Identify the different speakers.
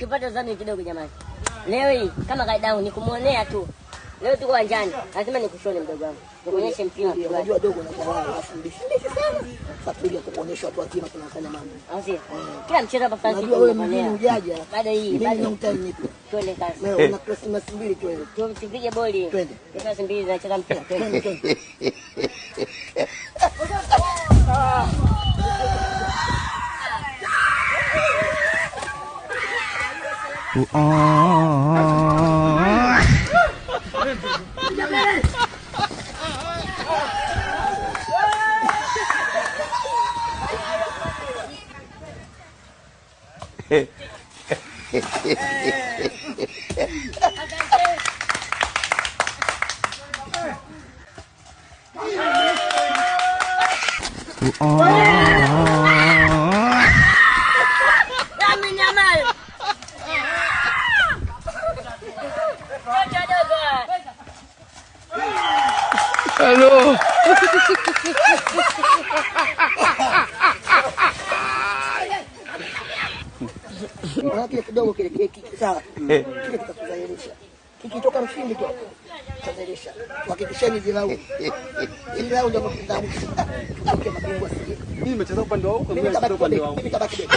Speaker 1: Tupate uzani kidogo jamani. Leo hii kama kaida ni kumuonea tu. Leo tuko uwanjani. Lazima nikushone mdogo wangu. Nikuonyeshe mpira.
Speaker 2: Unajua dogo na kwa afundisha. Fakiri ya kuonyesha watu wazima tunafanya mambo.
Speaker 1: Anzi. Kila mchezo hapa Francis
Speaker 2: unaja.
Speaker 1: Baada hii,
Speaker 2: baada ya time nipo.
Speaker 1: Twende kazi.
Speaker 2: Leo una Christmas mbili twende.
Speaker 1: Tusipige boli.
Speaker 2: Twende.
Speaker 1: Christmas mbili zinacheza mpira. Twende.
Speaker 3: Halo.
Speaker 2: Kile kidogo kile sawa. Kile kitakuzalisha. Kikitoka mshindi tu. Kuzalisha. Hakikisheni zilau. Zilau ndio mtamu. Mimi nimecheza upande wa huko, mimi nimecheza upande wa huko. Mimi tabaki